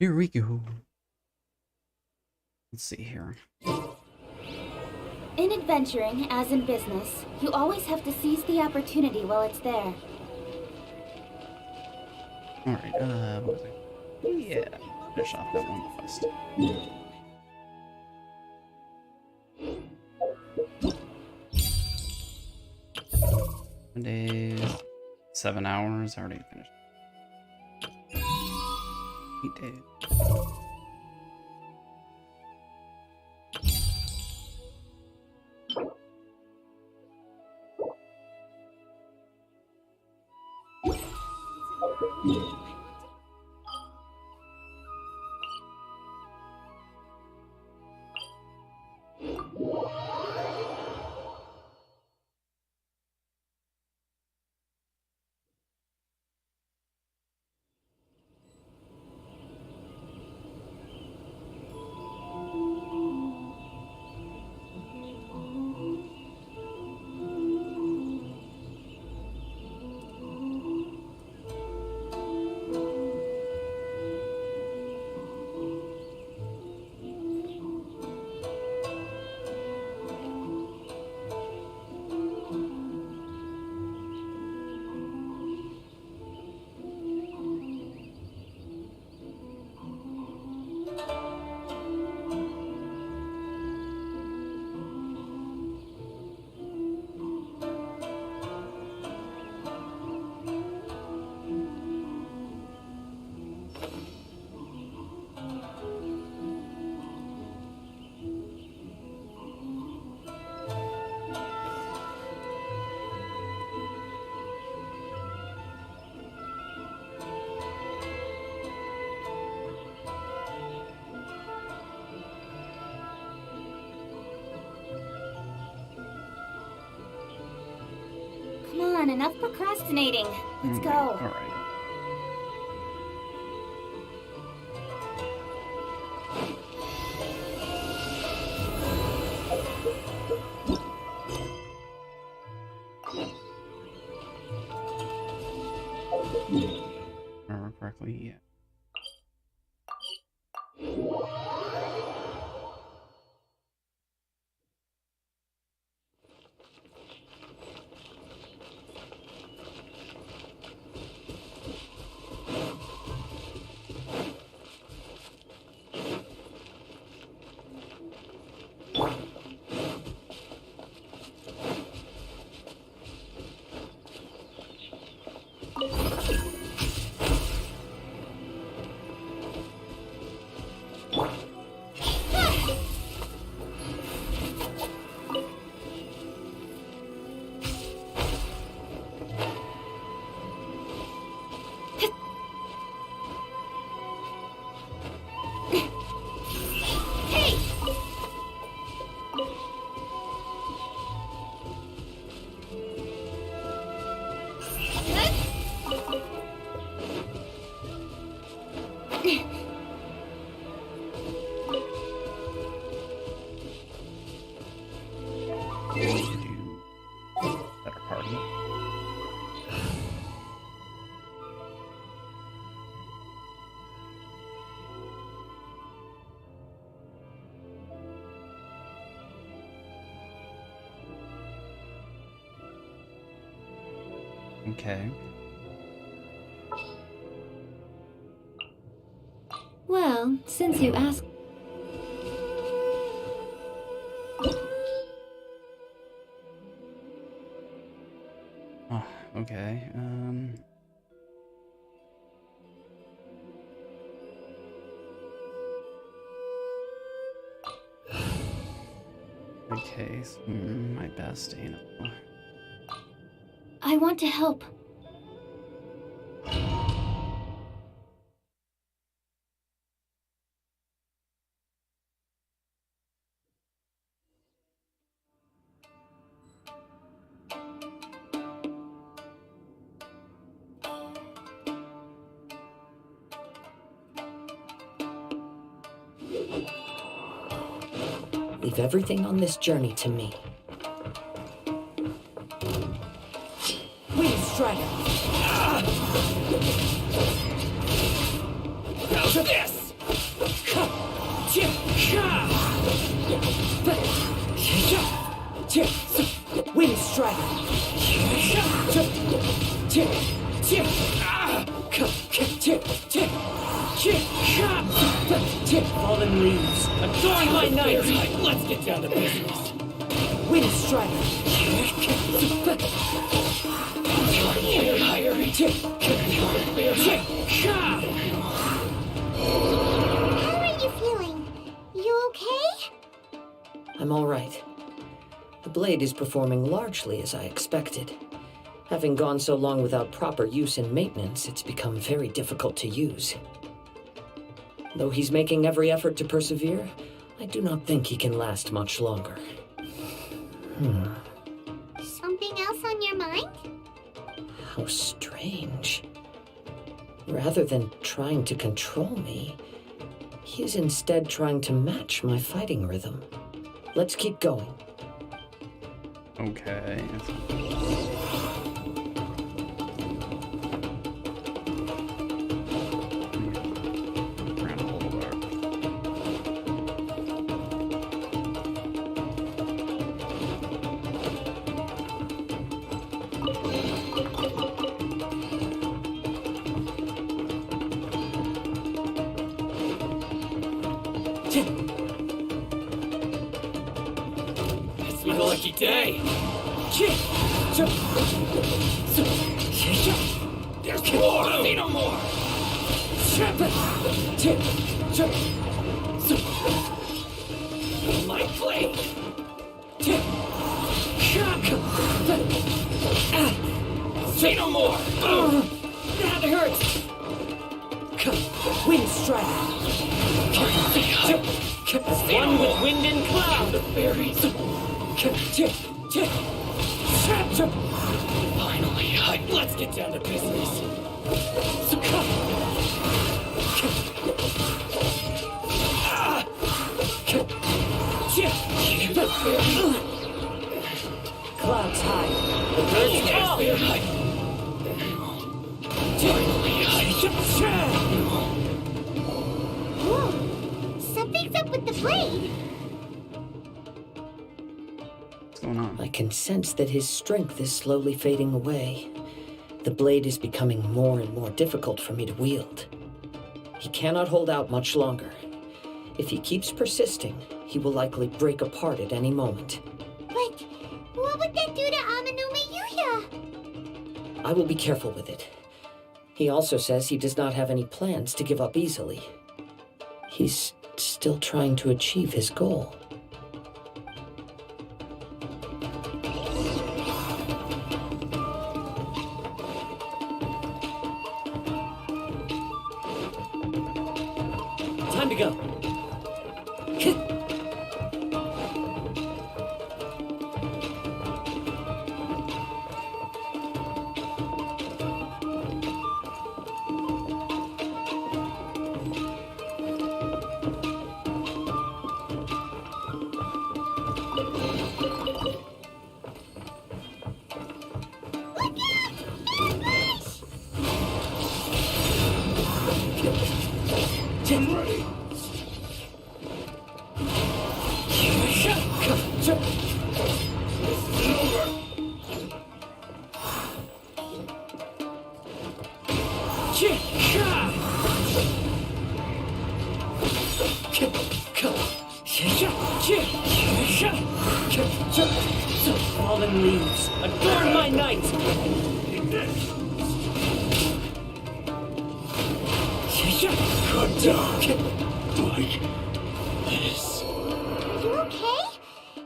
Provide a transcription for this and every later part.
Here we go. Let's see here. In adventuring, as in business, you always have to seize the opportunity while it's there. Alright, what was it? Yeah, finish off that one quest. Days, 7 hours, already finished. 8 days. Come on, enough procrastinating. Let's go. Alright. Remember correctly, yeah. We need to do better party. Okay. Well, since you asked... Oh, okay. Okay, so, my best, you know. I want to help. Leave everything on this journey to me. Wing Strider! Now to this! Wind strider. Fallen leaves. Adorn my night. Let's get down to business. Wind strider. How are you feeling? You okay? I'm all right. The blade is performing largely as I expected. Having gone so long without proper use and maintenance, it's become very difficult to use. Though he's making every effort to persevere, I do not think he can last much longer. Something else on your mind? How strange. Rather than trying to control me, he is instead trying to match my fighting rhythm. Let's keep going. Okay. Around a little bit. It's been a lucky day. There's more! Say no more! My blade! Say no more! That hurts! Wind strike! One with wind and cloud! Finally, let's get down to business. Clouds high. The bird's fall. Whoa! Something's up with the blade! What's going on? I can sense that his strength is slowly fading away. The blade is becoming more and more difficult for me to wield. He cannot hold out much longer. If he keeps persisting, he will likely break apart at any moment. But what would that do to Amano Mayuya? I will be careful with it. He also says he does not have any plans to give up easily. He's still trying to achieve his goal. Time to go. Fallen leaves, adorn my night! Cut down like this. Are you okay?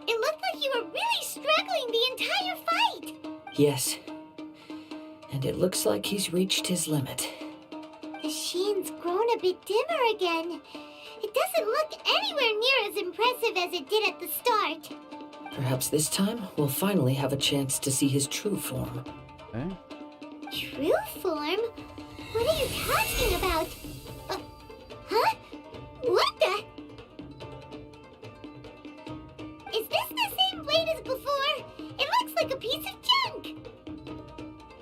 It looked like you were really struggling the entire fight. Yes. And it looks like he's reached his limit. The sheen's grown a bit dimmer again. It doesn't look anywhere near as impressive as it did at the start. Perhaps this time we'll finally have a chance to see his true form. Okay. True form? What are you talking about? Huh? What the? Is this the same blade as before? It looks like a piece of junk.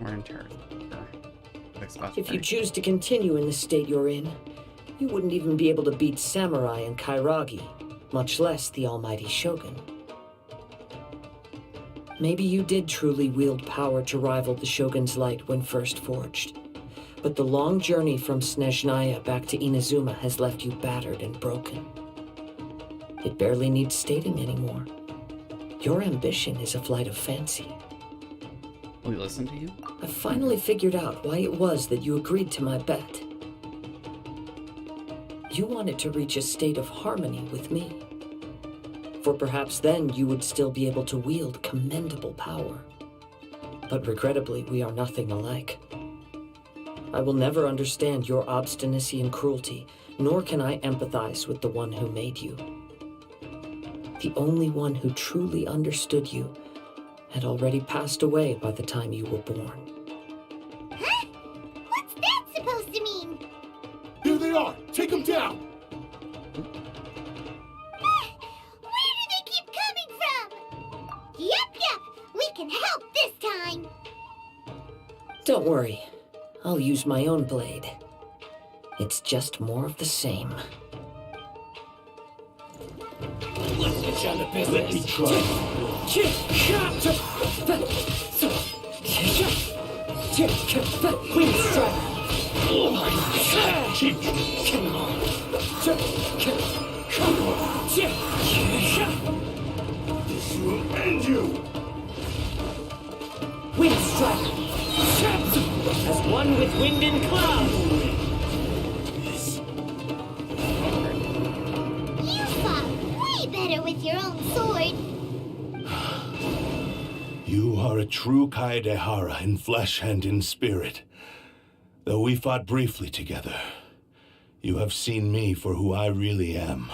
We're in territory. If you choose to continue in the state you're in, you wouldn't even be able to beat Samurai and Kairagi. much less the almighty Shogun. Maybe you did truly wield power to rival the Shogun's light when first forged, but the long journey from Snezhnaya back to Inazuma has left you battered and broken. It barely needs stating anymore. Your ambition is a flight of fancy. Will we listen to you? I finally figured out why it was that you agreed to my bet. You wanted to reach a state of harmony with me. For perhaps then you would still be able to wield commendable power. But regrettably, we are nothing alike. I will never understand your obstinacy and cruelty, nor can I empathize with the one who made you. The only one who truly understood you had already passed away by the time you were born. Huh? What's that supposed to mean? Here they are! Take them down! Where do they keep coming from? Yep, we can help this time. Don't worry, I'll use my own blade. It's just more of the same. Let's get you on the business. Let me try. Wind strike! This will end you! Wind strike! As one with wind and cloud! You fought way better with your own sword. You are a true Kaedehara in flesh and in spirit. Though we fought briefly together, you have seen me for who I really am.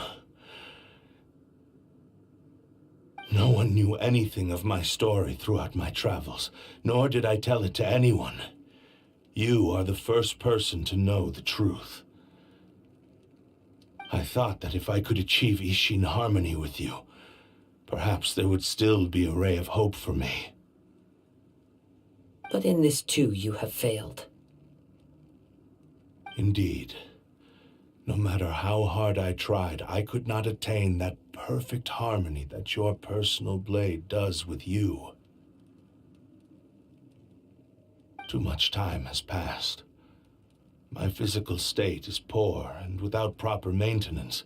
No one knew anything of my story throughout my travels, nor did I tell it to anyone. You are the first person to know the truth. I thought that if I could achieve Ishin harmony with you, perhaps there would still be a ray of hope for me. But in this too, you have failed. Indeed. No matter how hard I tried, I could not attain that perfect harmony that your personal blade does with you. Too much time has passed. My physical state is poor, and without proper maintenance,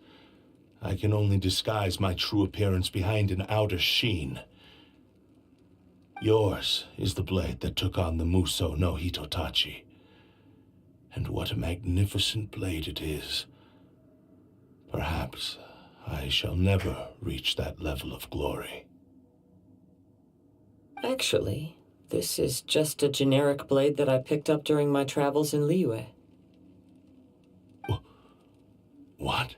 I can only disguise my true appearance behind an outer sheen. Yours is the blade that took on the Muso no Hitotachi. And what a magnificent blade it is. Perhaps I shall never reach that level of glory. Actually, this is just a generic blade that I picked up during my travels in Liyue. What?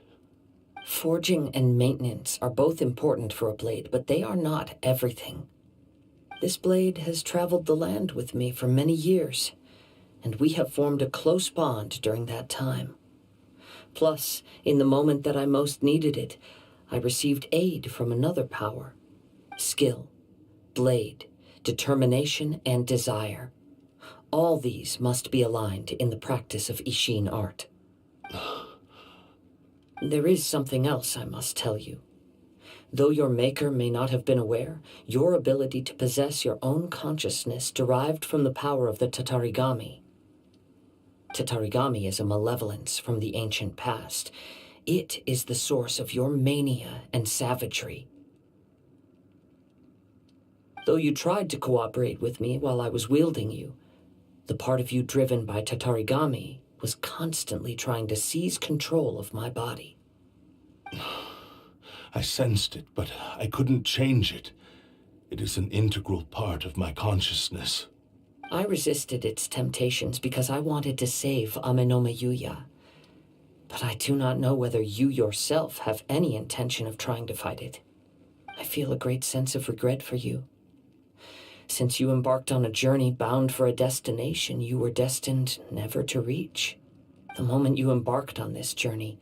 Forging and maintenance are both important for a blade, but they are not everything. This blade has traveled the land with me for many years, and we have formed a close bond during that time. Plus, in the moment that I most needed it, I received aid from another power. Skill, blade, determination, and desire. All these must be aligned in the practice of Ishin art. There is something else I must tell you. Though your maker may not have been aware, your ability to possess your own consciousness derived from the power of the Tatarigami. Tatarigami is a malevolence from the ancient past. It is the source of your mania and savagery. Though you tried to cooperate with me while I was wielding you, the part of you driven by Tatarigami was constantly trying to seize control of my body. I sensed it, but I couldn't change it. It is an integral part of my consciousness. I resisted its temptations because I wanted to save Amenome Yuya. But I do not know whether you yourself have any intention of trying to fight it. I feel a great sense of regret for you. Since you embarked on a journey bound for a destination you were destined never to reach. The moment you embarked on this journey,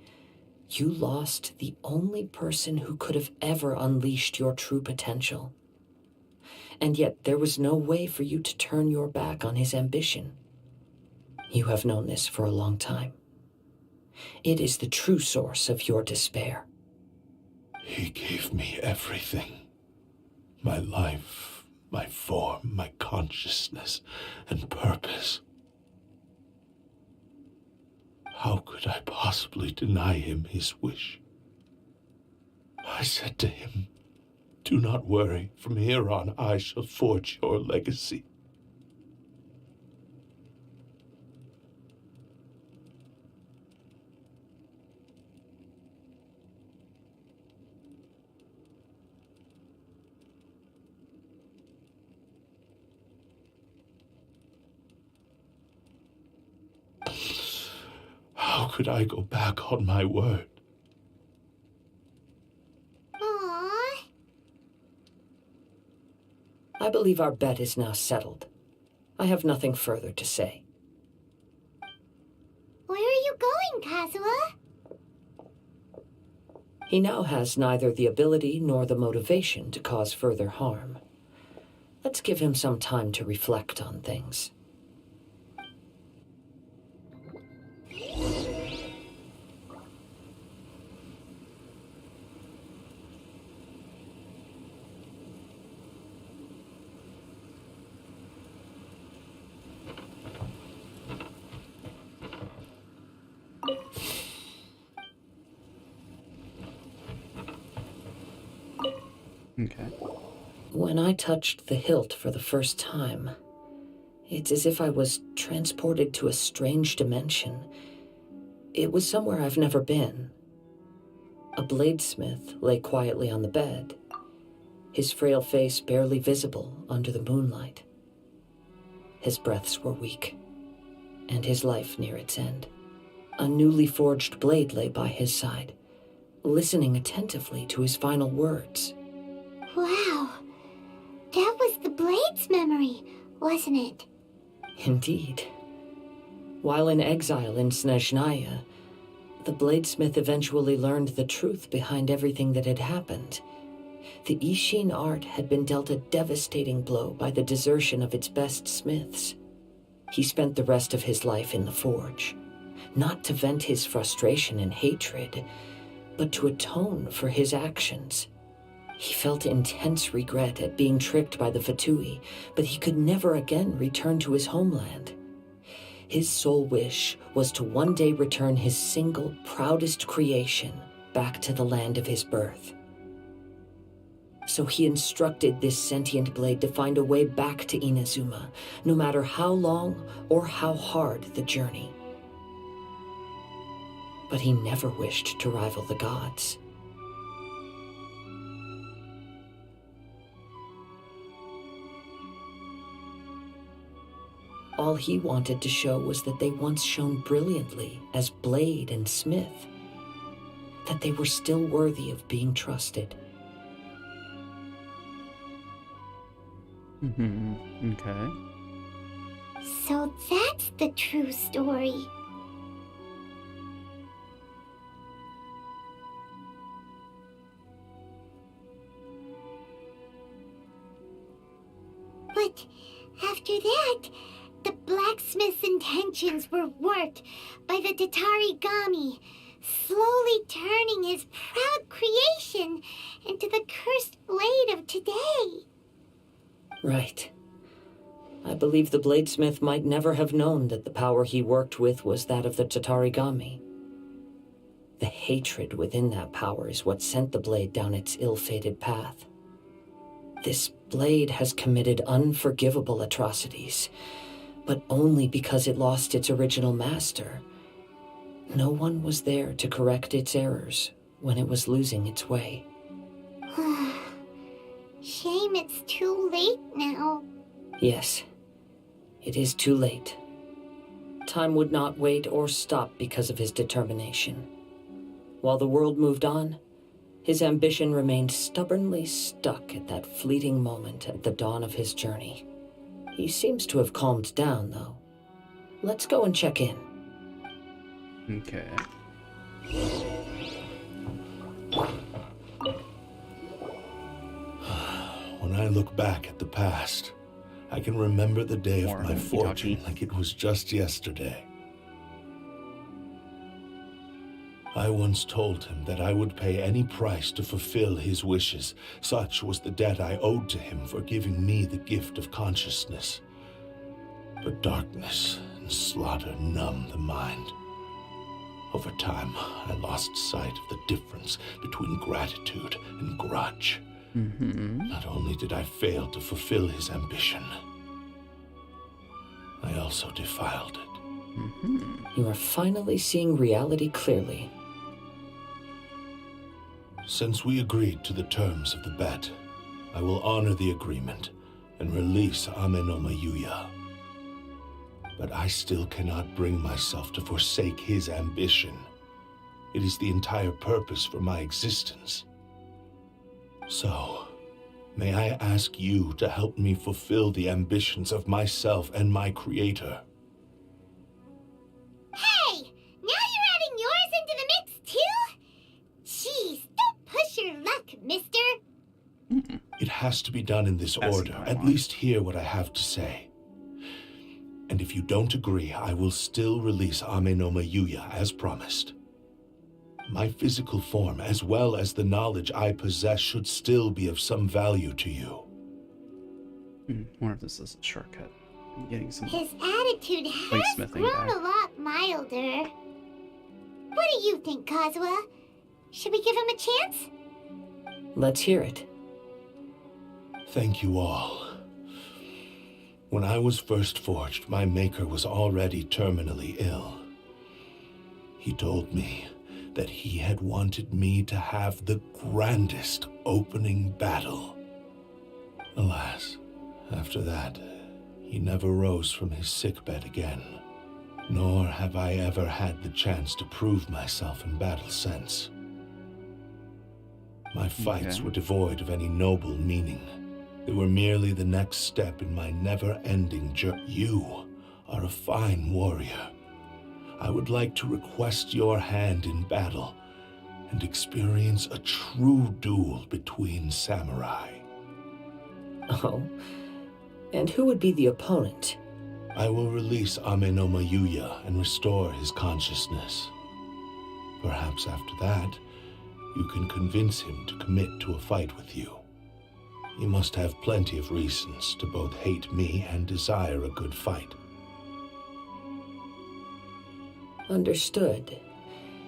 you lost the only person who could have ever unleashed your true potential. And yet there was no way for you to turn your back on his ambition. You have known this for a long time. It is the true source of your despair. He gave me everything. My life, my form, my consciousness, and purpose. How could I possibly deny him his wish? I said to him, "Do not worry. From here on, I shall forge your legacy." How could I go back on my word? Aww. I believe our bet is now settled. I have nothing further to say. Where are you going, Kazuha? He now has neither the ability nor the motivation to cause further harm. Let's give him some time to reflect on things. Okay. When I touched the hilt for the first time, it's as if I was transported to a strange dimension. It was somewhere I've never been. A bladesmith lay quietly on the bed, his frail face barely visible under the moonlight. His breaths were weak, and his life near its end. A newly forged blade lay by his side, listening attentively to his final words. Wow. That was the Blade's memory, wasn't it? Indeed. While in exile in Snezhnaya, the bladesmith eventually learned the truth behind everything that had happened. The Ishin art had been dealt a devastating blow by the desertion of its best smiths. He spent the rest of his life in the forge, not to vent his frustration and hatred, but to atone for his actions. He felt intense regret at being tricked by the Fatui, but he could never again return to his homeland. His sole wish was to one day return his single, proudest creation back to the land of his birth. So he instructed this sentient blade to find a way back to Inazuma, no matter how long or how hard the journey. But he never wished to rival the gods. All he wanted to show was that they once shone brilliantly as blade and smith, that they were still worthy of being trusted. Okay. So that's the true story. But after that, the blacksmith's intentions were worked by the Tatarigami, slowly turning his proud creation into the cursed blade of today. Right. I believe the bladesmith might never have known that the power he worked with was that of the Tatarigami. The hatred within that power is what sent the blade down its ill-fated path. This blade has committed unforgivable atrocities, but only because it lost its original master. No one was there to correct its errors when it was losing its way. Shame it's too late now. Yes, it is too late. Time would not wait or stop because of his determination. While the world moved on, his ambition remained stubbornly stuck at that fleeting moment at the dawn of his journey. He seems to have calmed down, though. Let's go and check in. Okay. When I look back at the past, I can remember the day More of my fortune Hitachi. like it was just yesterday. I once told him that I would pay any price to fulfill his wishes. Such was the debt I owed to him for giving me the gift of consciousness. But darkness and slaughter numb the mind. Over time, I lost sight of the difference between gratitude and grudge. Not only did I fail to fulfill his ambition, I also defiled it. You are finally seeing reality clearly. Since we agreed to the terms of the bet, I will honor the agreement and release Amenoma Yuya. But I still cannot bring myself to forsake his ambition. It is the entire purpose for my existence. So, may I ask you to help me fulfill the ambitions of myself and my creator? Hey! Now you're adding yours into the mix, too? Jeez, don't push your luck, mister. It has to be done in this As order. you At want. least hear what I have to say. And if you don't agree, I will still release Amenoma Yuya as promised. My physical form, as well as the knowledge I possess, should still be of some value to you. Wonder if this is a shortcut. I'm getting some. His attitude has Smithing grown back. a lot milder. What do you think, Kazuha? Should we give him a chance? Let's hear it. Thank you all. When I was first forged, my maker was already terminally ill. He told me that he had wanted me to have the grandest opening battle. Alas, after that, he never rose from his sickbed again, nor have I ever had the chance to prove myself in battle since. My fights were devoid of any noble meaning. They were merely the next step in my never-ending journey. You are a fine warrior. I would like to request your hand in battle and experience a true duel between samurai. Oh? And who would be the opponent? I will release Amenoma Yuya and restore his consciousness. Perhaps after that, you can convince him to commit to a fight with you. He must have plenty of reasons to both hate me and desire a good fight. Understood.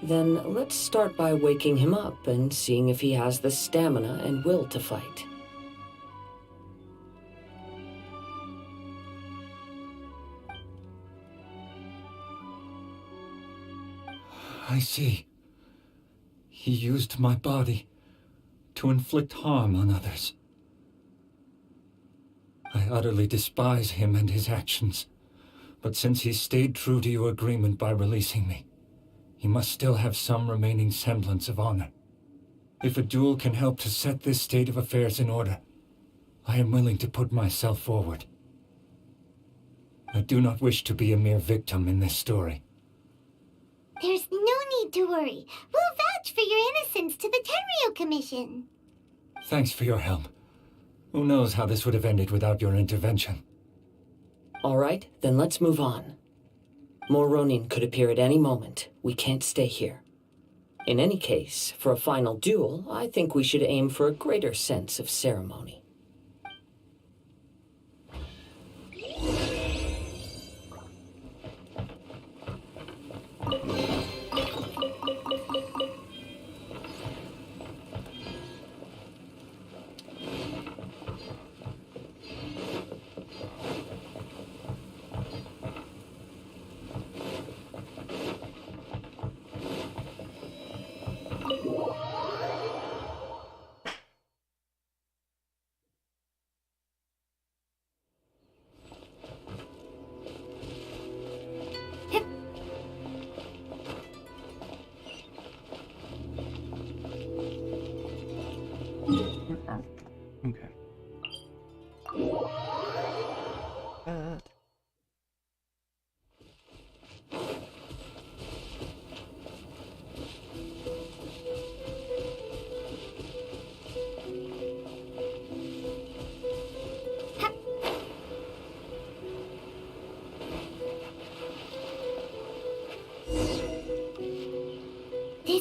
Then let's start by waking him up and seeing if he has the stamina and will to fight. I see. He used my body to inflict harm on others. I utterly despise him and his actions, but since he stayed true to your agreement by releasing me, he must still have some remaining semblance of honor. If a duel can help to set this state of affairs in order, I am willing to put myself forward. I do not wish to be a mere victim in this story. There's no need to worry. We'll vouch for your innocence to the Tenryo Commission. Thanks for your help. Who knows how this would have ended without your intervention? All right, then let's move on. More Ronin could appear at any moment. We can't stay here. In any case, for a final duel, I think we should aim for a greater sense of ceremony.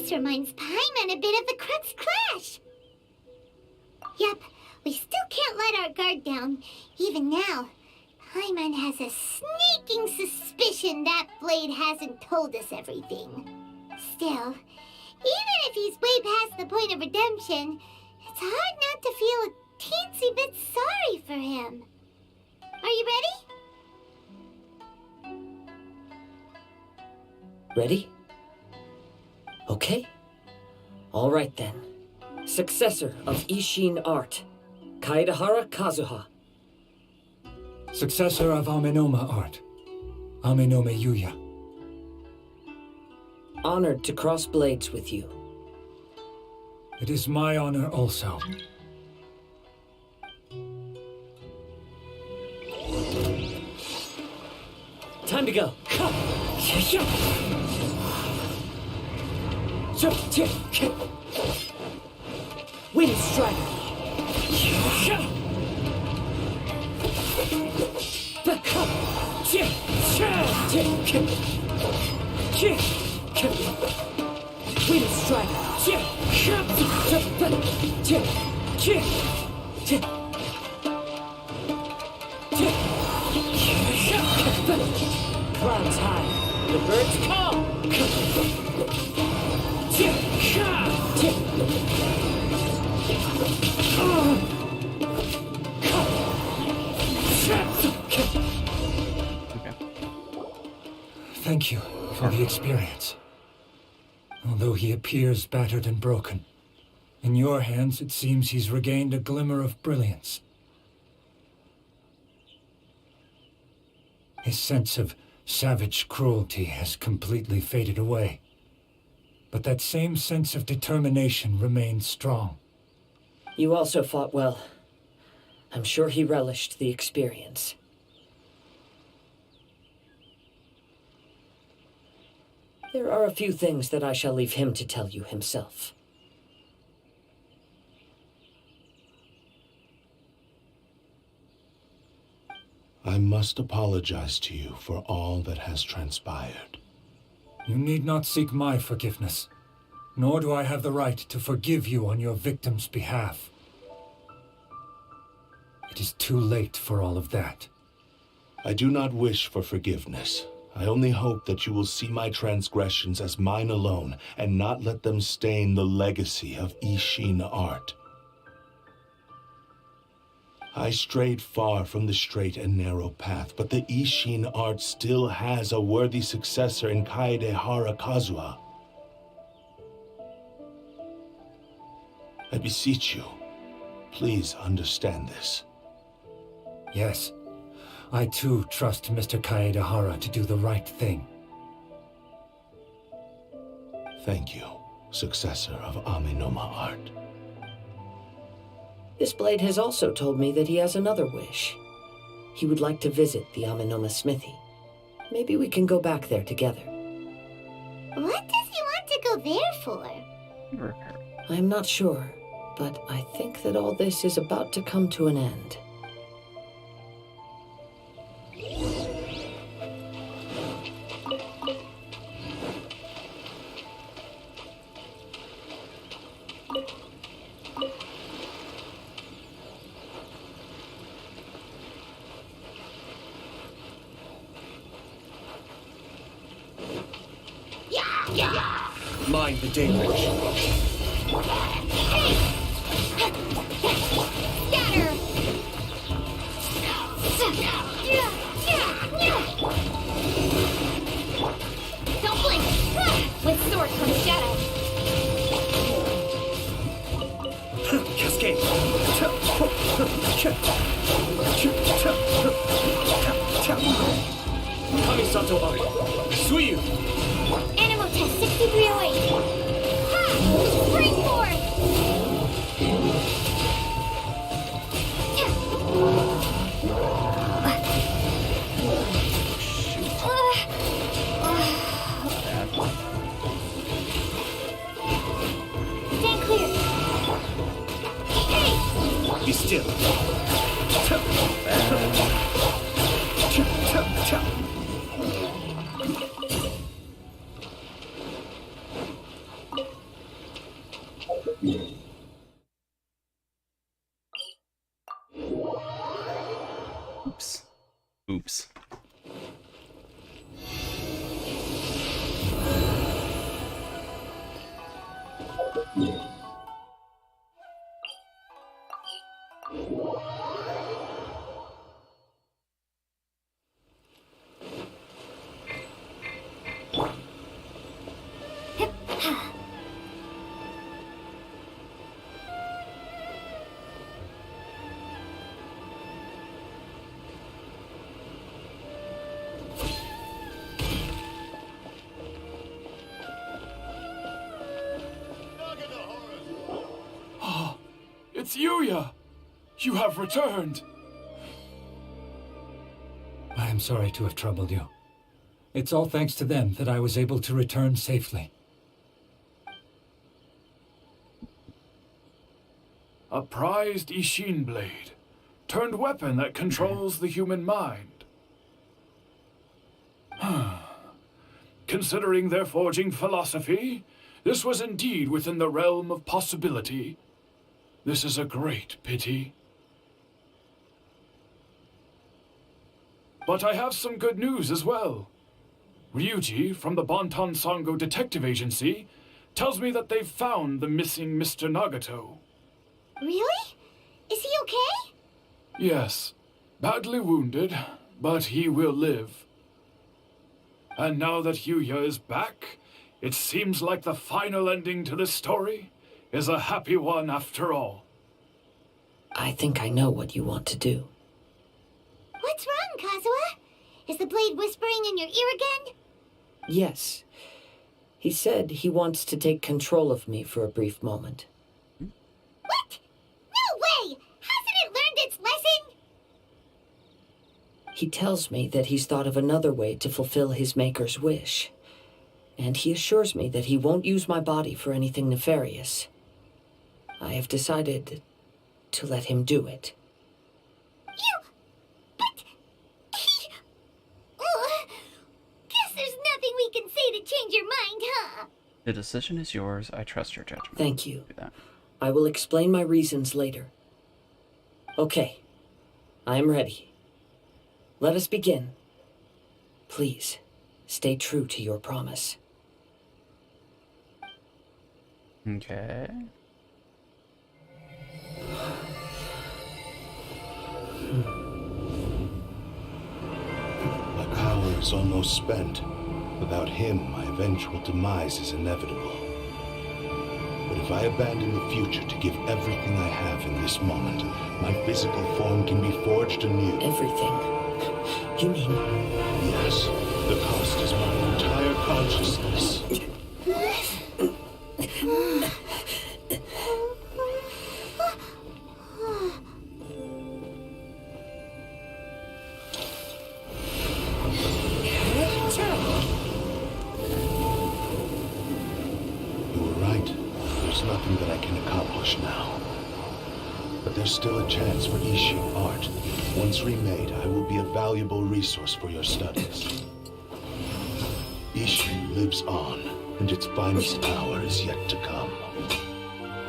This reminds Paimon a bit of the Crux Clash. Yep, we still can't let our guard down. Even now, Paimon has a sneaking suspicion that Blade hasn't told us everything. Still, even if he's way past the point of redemption, it's hard not to feel a teensy bit sorry for him. Are you ready? Ready? Okay. All right then. Successor of Ishin Art, Kaedahara Kazuha. Successor of Amenoma art, Amenome Yuya. Honored to cross blades with you. It is my honor also. Time to go. Wind Strider. Wind Strider. Clouds high, the birds call. Thank you for the experience. Although he appears battered and broken, in your hands it seems he's regained a glimmer of brilliance. His sense of savage cruelty has completely faded away. But that same sense of determination remains strong. You also fought well. I'm sure he relished the experience. There are a few things that I shall leave him to tell you himself. I must apologize to you for all that has transpired. You need not seek my forgiveness, nor do I have the right to forgive you on your victim's behalf. It is too late for all of that. I do not wish for forgiveness. I only hope that you will see my transgressions as mine alone and not let them stain the legacy of Ishin art. I strayed far from the straight and narrow path, but the Ishin art still has a worthy successor in Kaedahara Kazuha. I beseech you, please understand this. Yes, I too trust Mr. Kaedahara to do the right thing. Thank you, successor of Amenoma art. This blade has also told me that he has another wish. He would like to visit the Amenoma smithy. Maybe we can go back there together. What does he want to go there for? I am not sure, but I think that all this is about to come to an end. Mind the dangers. Scatter! Don't blink! With sword comes shadow. Cascade. Kamisato Ari. Suiyu. Animal test 6308. Ha! Spring forth! Stand clear. Hey! Be still. It's Yuya! You have returned! I am sorry to have troubled you. It's all thanks to them that I was able to return safely. A prized Ishin blade, turned weapon that controls the human mind. Considering their forging philosophy, this was indeed within the realm of possibility. This is a great pity. But I have some good news as well. Ryuji from the Bonton Sango Detective Agency tells me that they've found the missing Mr. Nagato. Really? Is he okay? Yes, badly wounded, but he will live. And now that Yuya is back, it seems like the final ending to this story is a happy one after all. I think I know what you want to do. What's wrong, Kazuha? Is the blade whispering in your ear again? Yes. He said he wants to take control of me for a brief moment. What? No way! Hasn't it learned its lesson? He tells me that he's thought of another way to fulfill his maker's wish. And he assures me that he won't use my body for anything nefarious. I have decided to let him do it. But... Guess there's nothing we can say to change your mind, huh? The decision is yours. I trust your judgment. Thank you. Do that. I will explain my reasons later. Okay. I am ready. Let us begin. Please, stay true to your promise. Okay. My power is almost spent. Without him, my eventual demise is inevitable. But if I abandon the future to give everything I have in this moment, my physical form can be forged anew. Everything? You mean... Yes, the cost is my entire consciousness. You were right. There's nothing that I can accomplish now. But there's still a chance for Ishin art. Once remade, I will be a valuable resource for your studies. Ishin lives on, and its finest hour is yet to come.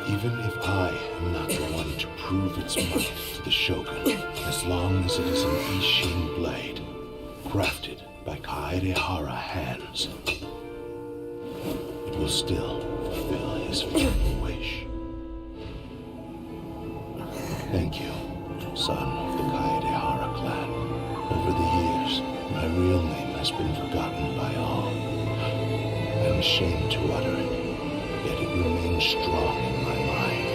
Even if I am not the one to prove its might to the Shogun, as long as it is an Ishin blade, crafted by Kaedehara hands, it will still fulfill his final wish. Thank you, son of the Kaedehara clan. Over the years, my real name has been forgotten by all. I am ashamed to utter it, yet it remains strong in my mind.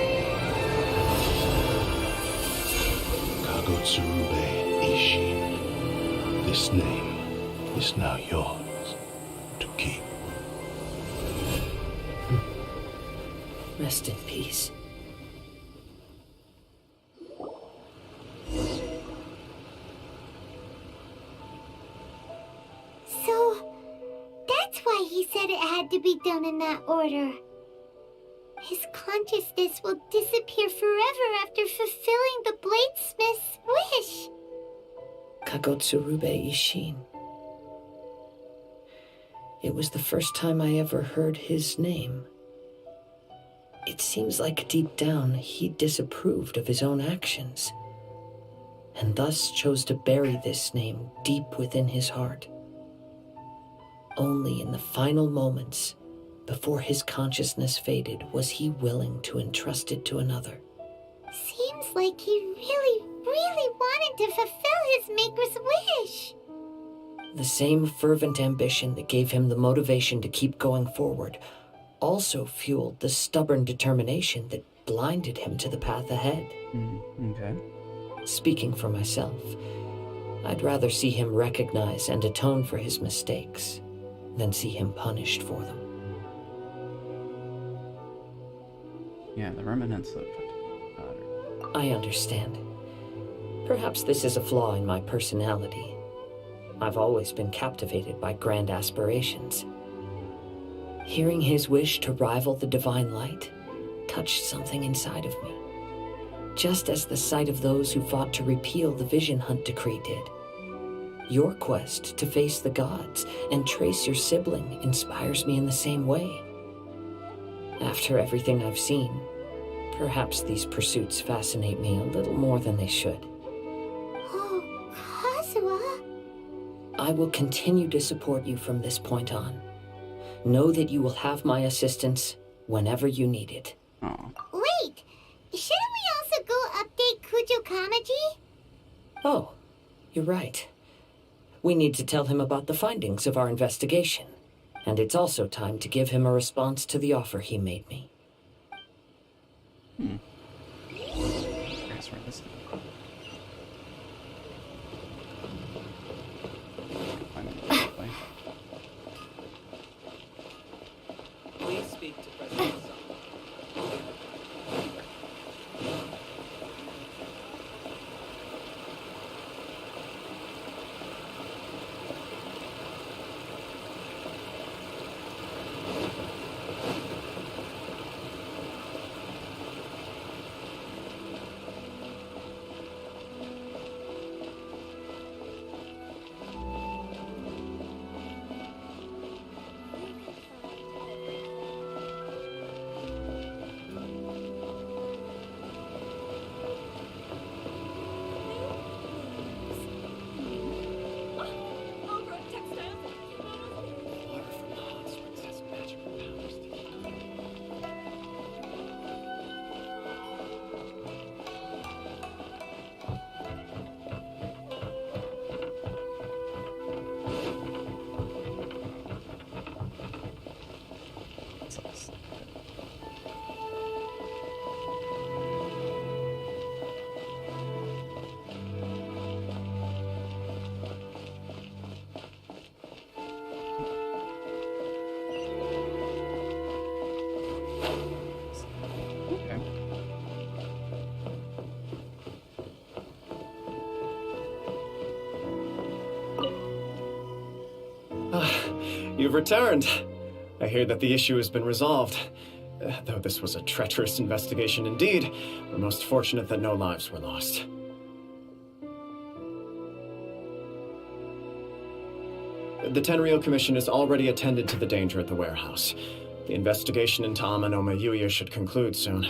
Kagotsurube Ishin. This name is now yours to keep. Rest in peace. So, that's why he said it had to be done in that order. His consciousness will disappear forever after fulfilling the bladesmith's wish. Kagotsurube Ishin. It was the first time I ever heard his name. It seems like deep down he disapproved of his own actions, and thus chose to bury this name deep within his heart. Only in the final moments, before his consciousness faded, was he willing to entrust it to another. Seems like he really wanted to fulfill his maker's wish. The same fervent ambition that gave him the motivation to keep going forward also fueled the stubborn determination that blinded him to the path ahead. Okay. Speaking for myself, I'd rather see him recognize and atone for his mistakes than see him punished for them. Yeah, the remnants of I understand. Perhaps this is a flaw in my personality. I've always been captivated by grand aspirations. Hearing his wish to rival the divine light touched something inside of me, just as the sight of those who fought to repeal the Vision Hunt decree did. Your quest to face the gods and trace your sibling inspires me in the same way. After everything I've seen, perhaps these pursuits fascinate me a little more than they should. Oh, Kazuha. I will continue to support you from this point on. Know that you will have my assistance whenever you need it. Oh. Wait, shouldn't we also go update Kujo Kamaji? Oh, you're right. We need to tell him about the findings of our investigation. And it's also time to give him a response to the offer he made me. Guess where this is. Find it that way. Please speak to President Sun. You've returned. I hear that the issue has been resolved. Though this was a treacherous investigation indeed, we're most fortunate that no lives were lost. The Tenryou Commission has already attended to the danger at the warehouse. The investigation into Amanoma Yuya should conclude soon.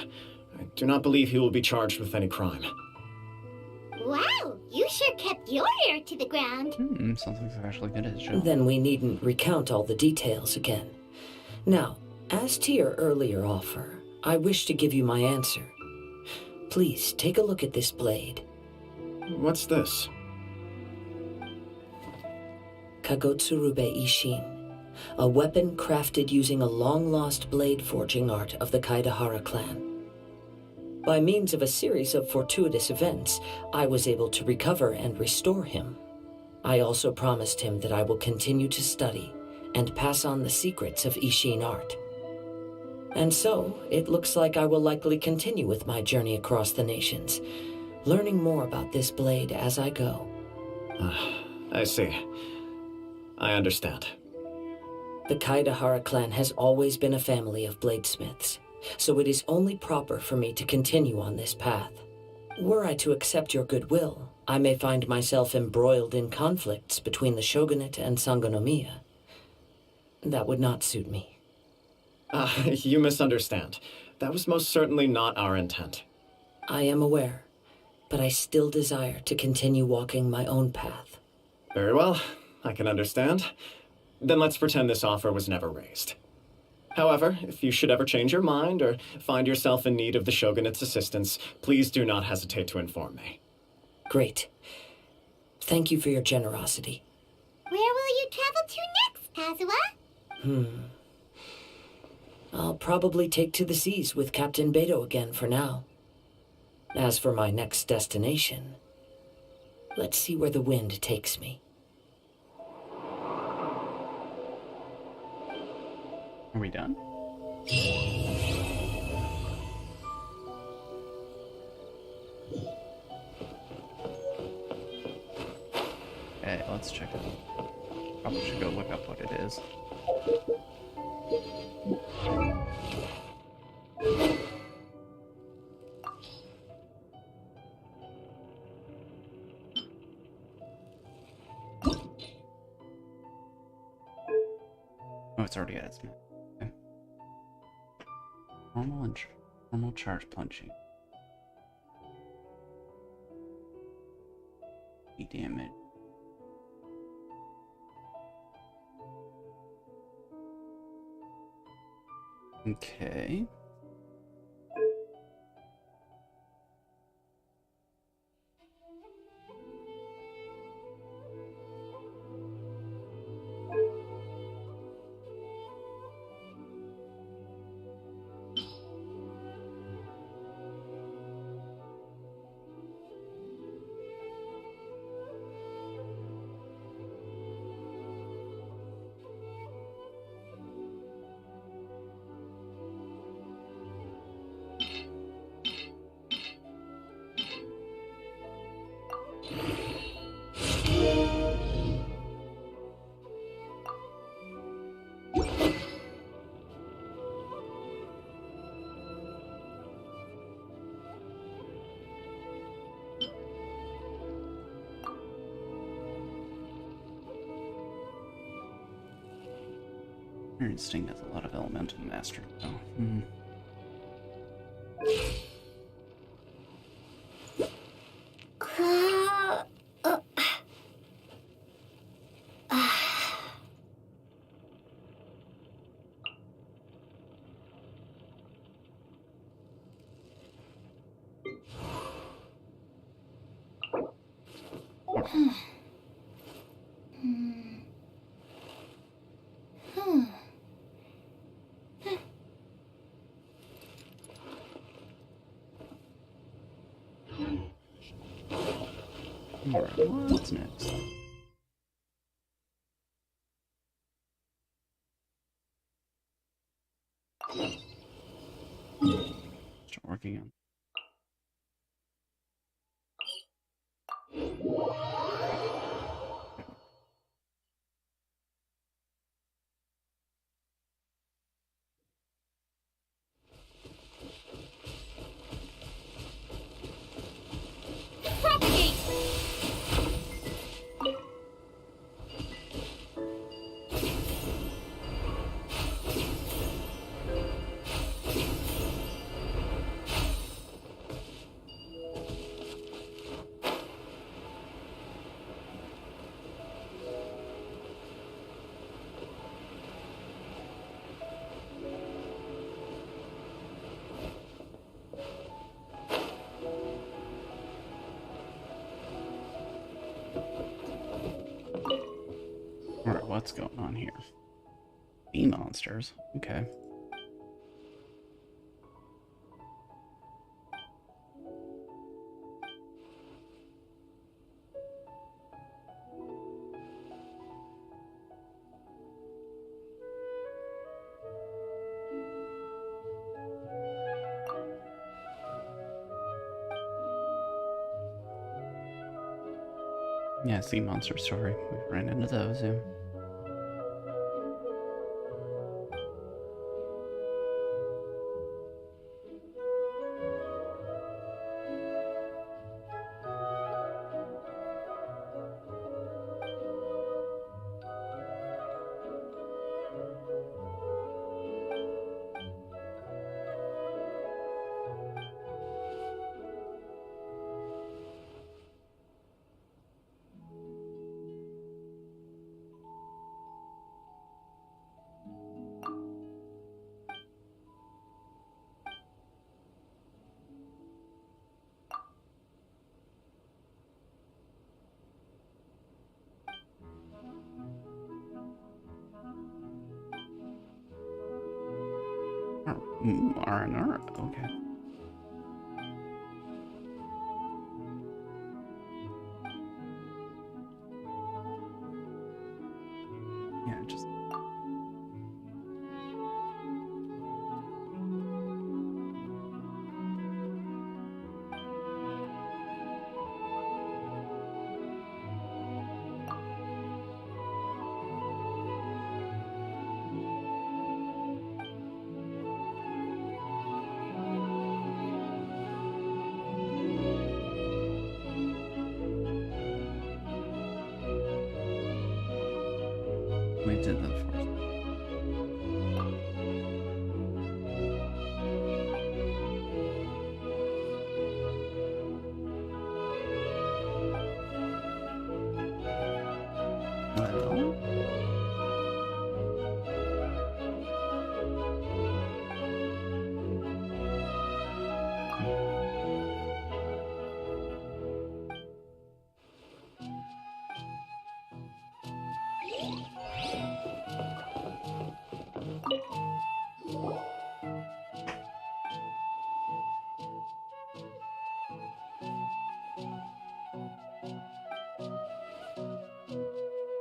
I do not believe he will be charged with any crime. Wow, you sure kept your ear to the ground. Sounds like it's actually good at his job. Then we needn't recount all the details again. Now, as to your earlier offer, I wish to give you my answer. Please take a look at this blade. What's this? Kagotsurube Ishin, a weapon crafted using a long-lost blade forging art of the Kaidahara clan. By means of a series of fortuitous events, I was able to recover and restore him. I also promised him that I will continue to study and pass on the secrets of Ishin art. And so, it looks like I will likely continue with my journey across the nations, learning more about this blade as I go. I see. I understand. The Kaidahara clan has always been a family of bladesmiths, so it is only proper for me to continue on this path. Were I to accept your goodwill, I may find myself embroiled in conflicts between the shogunate and Sangonomiya. That would not suit me. You misunderstand. That was most certainly not our intent. I am aware, but I still desire to continue walking my own path. Very well, I can understand. Then let's pretend this offer was never raised. However, if you should ever change your mind or find yourself in need of the Shogunate's assistance, please do not hesitate to inform me. Great. Thank you for your generosity. Where will you travel to next, Kazuha? I'll probably take to the seas with Captain Beto again for now. As for my next destination, let's see where the wind takes me. Are we done? Wow, 2 Probably should go look up what it is. Oh, it's already at its max. Okay. Normal charge punching. Damage. Okay. Your instinct has a lot of elemental mastery, though. Alright, what's next? Start working on. Alright, what's going on here? Bee monsters. Okay. Yeah, sea monster story. We ran into those, yeah. R&R, okay. Yeah, just... We did the force. Well,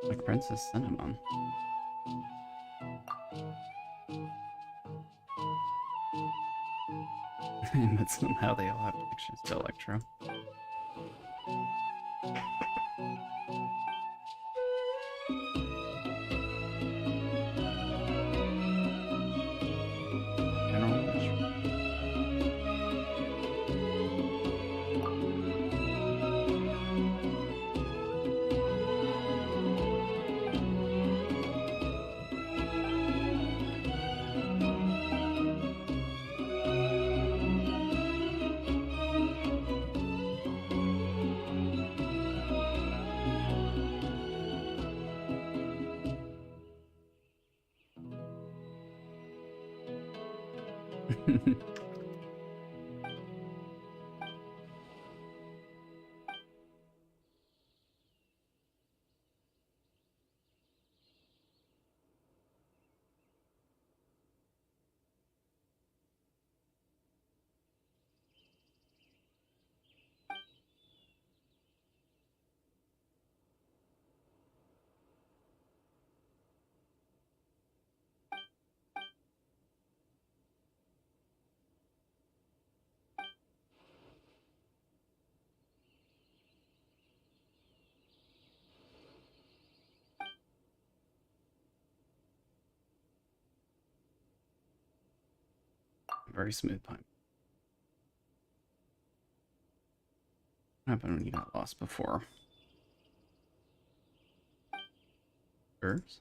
like Princess Cinnamon. But somehow they all have connections to Electro. General Electro. Very smooth pipe. What happened when you got lost before? Birds?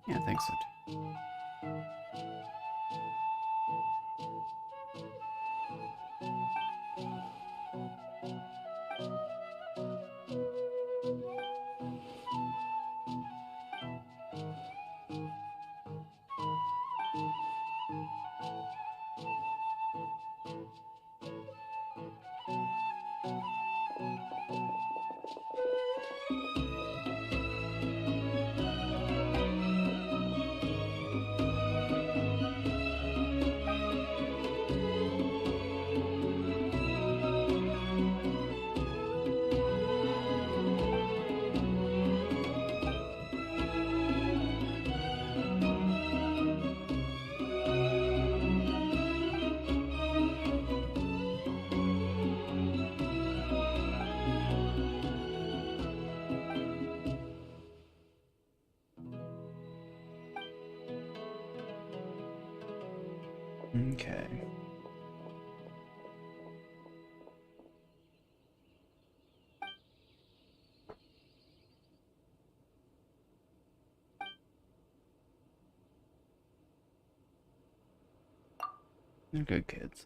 Yeah, I think so too. Okay. They're good kids.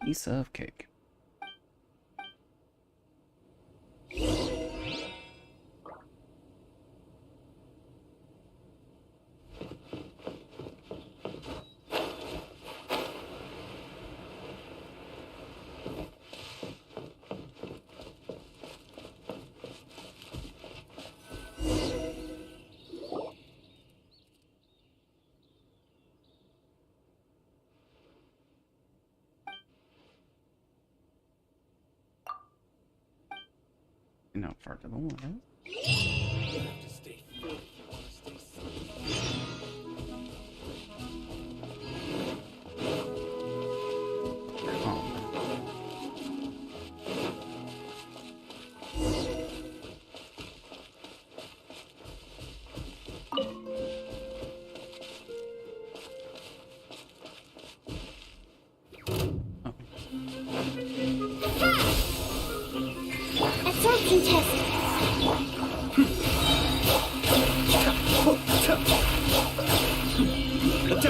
Piece of cake. And how far to the left. Absorption test. Cut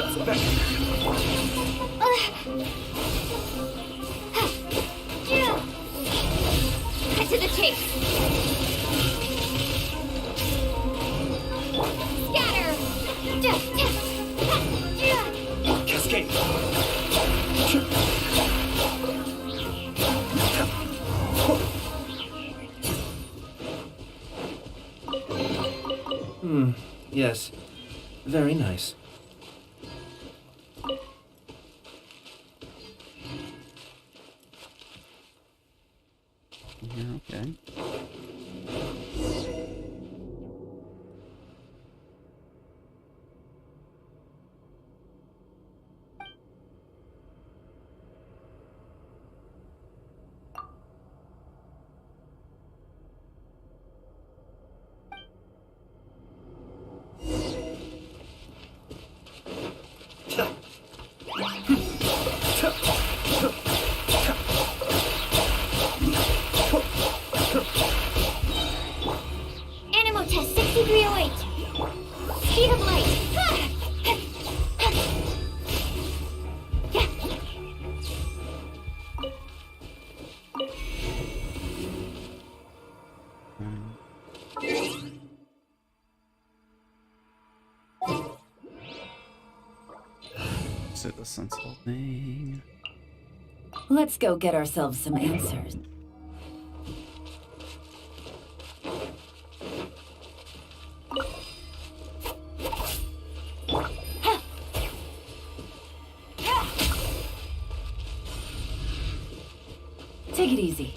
to the chase. Scatter. Cascade. Yes. Very nice. Yeah, okay. Animal test 6308. Speed of light. Is it the sensible thing? Let's go get ourselves some answers. Take it easy.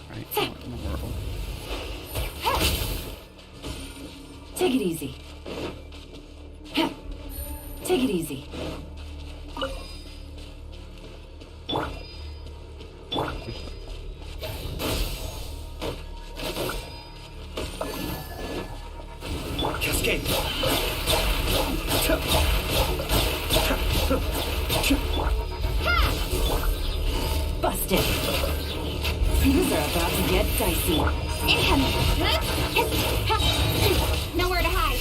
Right, what in the world? Take it easy. Take it easy. Cascade. Busted. Things are about to get dicey. Incoming. Nowhere to hide.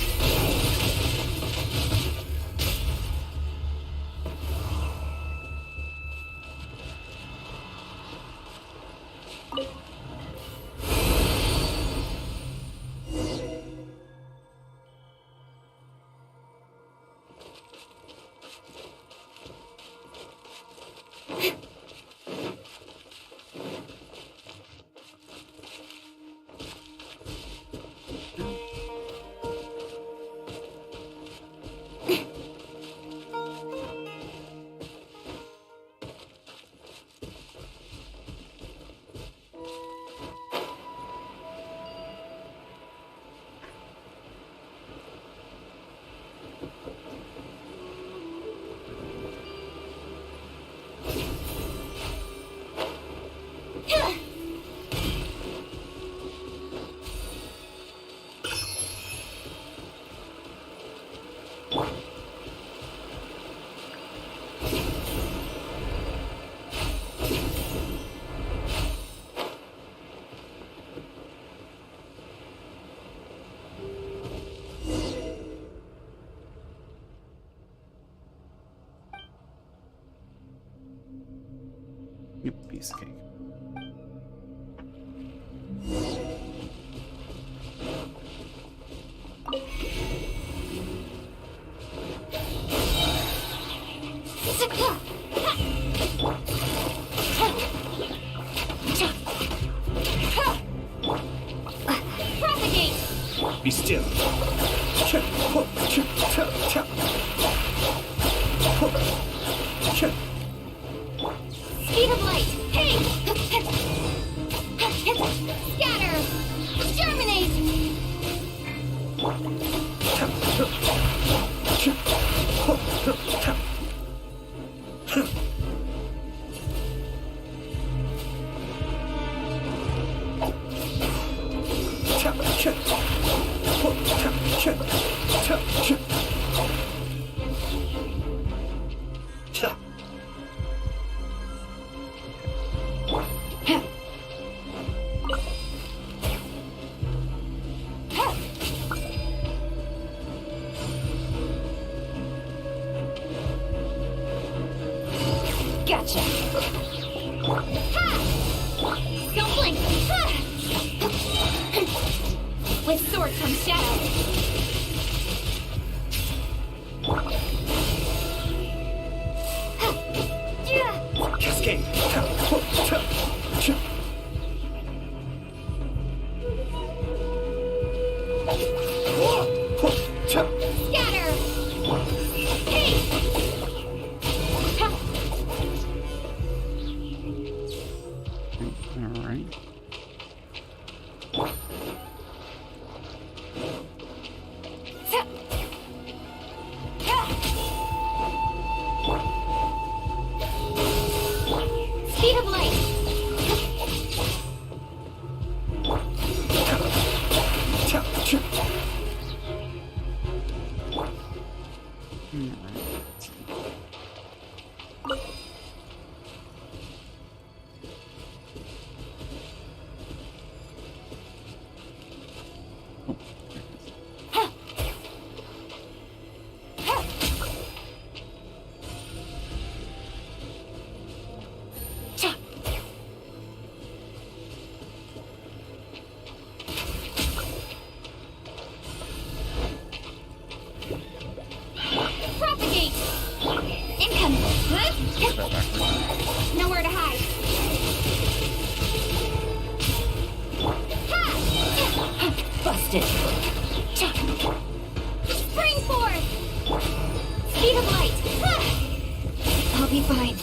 Yep, piece of cake. Propagate! Be still. Speed of light! Hey! Scatter! Germinate! Gotcha. Don't blink! With sword comes shadow. Cascade. Scatter! Hey! Alright. Speed of light! Propagate! Incoming! Nowhere to hide! Busted. Spring forth! Speed of light! I'll be fine.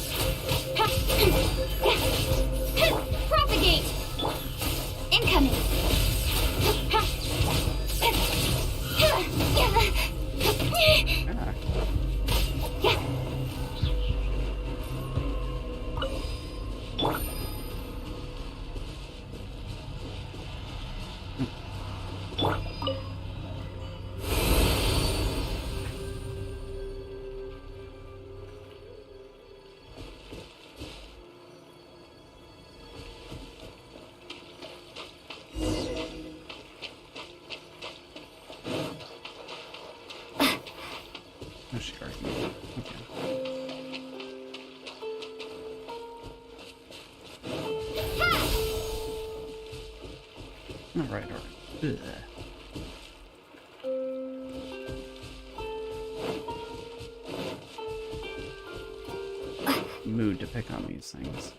Propagate! Incoming! Oh, she already moved. Okay. Alright, alright. Mood to pick on these things.